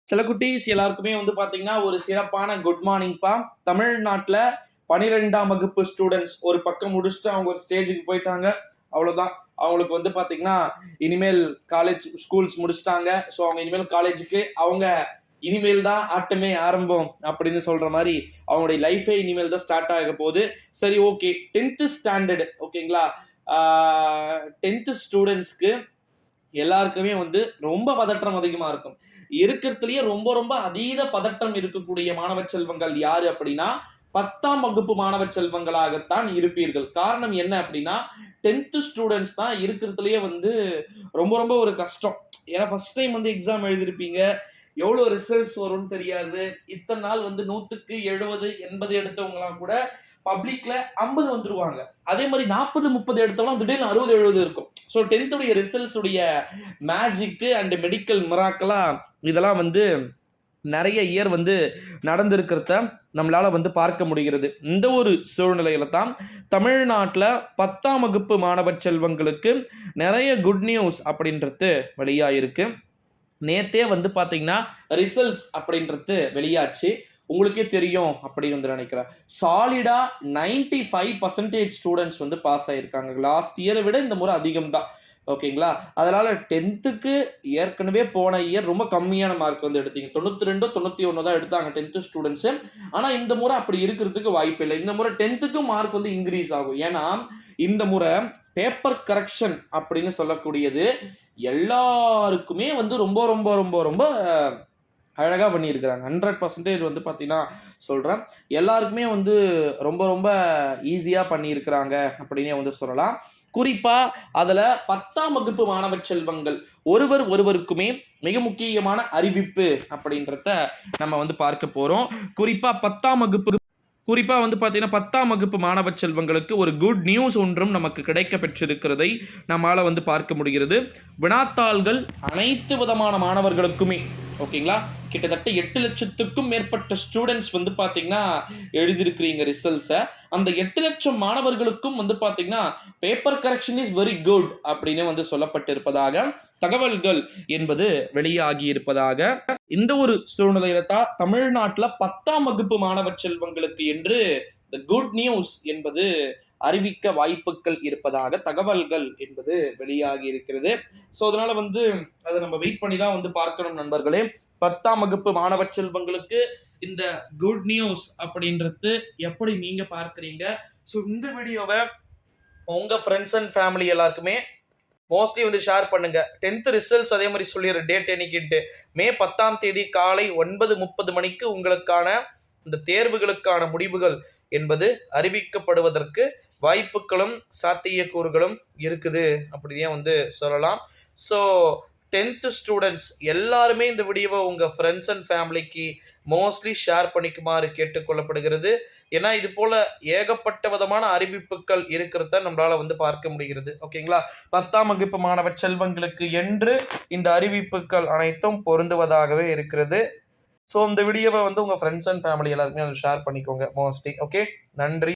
சில குட்டீஸ் எல்லாருக்குமே பாத்தீங்கன்னா ஒரு சிறப்பான குட் மார்னிங்ப்பா. தமிழ்நாட்டுல 12ஆம் வகுப்பு ஸ்டூடெண்ட்ஸ் ஒரு பக்கம் முடிச்சுட்டு அவங்க ஒரு ஸ்டேஜுக்கு போயிட்டாங்க. அவ்வளவுதான். அவங்களுக்கு பாத்தீங்கன்னா இனிமேல் காலேஜ் ஸ்கூல்ஸ் முடிச்சிட்டாங்க. ஸோ அவங்க இனிமேல் காலேஜுக்கு அவங்க இனிமேல் தான் ஆட்டமே ஆரம்பம் அப்படின்னு சொல்ற மாதிரி அவங்களுடைய லைஃபே இனிமேல் தான் ஸ்டார்ட் ஆக போகுது. சரி, ஓகே. 10th ஸ்டாண்டர்டு ஓகேங்களா, 10th ஸ்டூடெண்ட்ஸ்க்கு எல்லாருக்குமே ரொம்ப பதற்றம் அதிகமா இருக்கும். இருக்கிறதுலயே ரொம்ப ரொம்ப அதீத பதற்றம் இருக்கக்கூடிய மாணவ செல்வங்கள் யாரு அப்படின்னா 10ஆம் வகுப்பு மாணவ செல்வங்களாகத்தான் இருப்பீர்கள். காரணம் என்ன அப்படின்னா 10th ஸ்டூடெண்ட்ஸ் தான் இருக்கிறதுலயே ரொம்ப ரொம்ப ஒரு கஷ்டம். ஏன்னா ஃபர்ஸ்ட் டைம் எக்ஸாம் எழுதிருப்பீங்க. எவ்வளவு ரிசல்ட்ஸ் வரும்னு தெரியாது. இத்தனை நாள் 100க்கு 70 80 எடுத்தவங்கலாம் கூட பப்ளிக்ல 50 வந்துருவாங்க. அதே மாதிரி 40 30 எடுத்தவங்க திடீர்னு 60 70 இருக்கும். ஸோ 10th உடைய ரிசல்ட்ஸ் உடைய மேஜிக் அண்ட் மெடிக்கல் மிராக்கலா இதெல்லாம் நிறைய இயர் நடந்திருக்கிறத நம்மளால பார்க்க முடிகிறது. இந்த ஒரு சூழ்நிலையில தான் தமிழ்நாட்டில் 10ஆம் வகுப்பு மாணவ செல்வங்களுக்கு நிறைய குட் நியூஸ் அப்படின்றது வெளியாயிருக்கு. நேத்தே பார்த்தீங்கன்னா ரிசல்ட்ஸ் அப்படின்றது வெளியாச்சு. உங்களுக்கே தெரியும் அப்படின்னு நினைக்கிறேன். சாலிடா 95% ஸ்டூடெண்ட்ஸ் பாஸ் ஆயிருக்காங்க. லாஸ்ட் இயரை விட இந்த முறை அதிகம் தான். ஓகேங்களா, அதனால 10th ஏற்கனவே போன இயர் ரொம்ப கம்மியான மார்க் எடுத்தீங்க. 92 91 தான் எடுத்தாங்க 10th ஸ்டூடெண்ட்ஸ். ஆனா இந்த முறை அப்படி இருக்கிறதுக்கு வாய்ப்பு இல்லை. இந்த முறை 10th மார்க் இன்க்ரீஸ் ஆகும். ஏன்னா இந்த முறை பேப்பர் கரெக்ஷன் அப்படின்னு சொல்லக்கூடியது எல்லாருக்குமே ரொம்ப ரொம்ப ரொம்ப ரொம்ப அழகாக பண்ணியிருக்கிறாங்க. 100% பார்த்தீங்கன்னா சொல்கிறேன், எல்லாருக்குமே ரொம்ப ரொம்ப ஈஸியாக பண்ணியிருக்கிறாங்க அப்படின்னே சொல்லலாம். குறிப்பாக அதில் 10ஆம் வகுப்பு மாணவ செல்வங்கள் ஒருவருக்குமே மிக முக்கியமான அறிவிப்பு அப்படின்றத நம்ம பார்க்க போகிறோம். குறிப்பாக 10ஆம் வகுப்பு பார்த்தீங்கன்னா 10ஆம் வகுப்பு மாணவ செல்வங்களுக்கு ஒரு குட் நியூஸ் ஒன்றும் நமக்கு கிடைக்க பெற்றிருக்கிறதை நம்மளால பார்க்க முடிகிறது. வினாத்தாள்கள் அனைத்து விதமான மாணவர்களுக்குமே ஓகேங்களா, கிட்டத்தட்ட 8 லட்சத்துக்கும் மேற்பட்ட ஸ்டூடெண்ட்ஸ் பார்த்தீங்கன்னா எழுதியிருக்கிறீங்க ரிசல்ட்ஸை. அந்த 8 லட்சம் மாணவர்களுக்கும் பார்த்தீங்கன்னா paper correction is very good அப்படின்னு சொல்லப்பட்டிருப்பதாக தகவல்கள் என்பது வெளியாகி இருப்பதாக. இந்த ஒரு சூழ்நிலையில தான் தமிழ்நாட்டில் 10ஆம் வகுப்பு மாணவ செல்வங்களுக்கு என்று தி குட் நியூஸ் என்பது அறிவிக்க வாய்ப்புகள் இருப்பதாக தகவல்கள் என்பது வெளியாகி இருக்கிறது. ஸோ அதனால அதை நம்ம வெயிட் பண்ணி தான் பார்க்கணும் நண்பர்களே. 10ஆம் வகுப்பு மாணவ செல்வங்களுக்கு இந்த குட் நியூஸ் அப்படின்றது எப்படி நீங்க பார்க்குறீங்க? ஸோ இந்த வீடியோவை உங்க ஃப்ரெண்ட்ஸ் அண்ட் ஃபேமிலி எல்லாருக்குமே மோஸ்ட்லி ஷேர் பண்ணுங்க. 10th ரிசல்ட்ஸ் அதே மாதிரி சொல்லிடுற டேட் என்னைக்கிட்டு மே 10ஆம் தேதி காலை 9:30 மணிக்கு உங்களுக்கான இந்த தேர்வுகளுக்கான முடிவுகள் என்பது அறிவிக்கப்படுவதற்கு வாய்ப்புகளும் சாத்தியக்கூறுகளும் இருக்குது அப்படின்னே சொல்லலாம். ஸோ 10th ஸ்டூடெண்ட்ஸ் எல்லாருமே இந்த வீடியோவை உங்கள் ஃப்ரெண்ட்ஸ் அண்ட் ஃபேமிலிக்கு மோஸ்ட்லி ஷேர் பண்ணிக்குமாறு கேட்டுக்கொள்ளப்படுகிறது. ஏன்னா இது போல ஏகப்பட்ட விதமான அறிவிப்புகள் இருக்கிறத நம்மளால பார்க்க முடிகிறது. ஓகேங்களா, 10ஆம் வகுப்பு மாணவ செல்வங்களுக்கு என்று இந்த அறிவிப்புகள் அனைத்தும் பொருந்துவதாகவே இருக்கிறது. ஸோ இந்த வீடியோவை உங்கள் ஃப்ரெண்ட்ஸ் அண்ட் ஃபேமிலி எல்லாருக்குமே ஷேர் பண்ணிக்கோங்க மோஸ்ட்லி. ஓகே, நன்றி.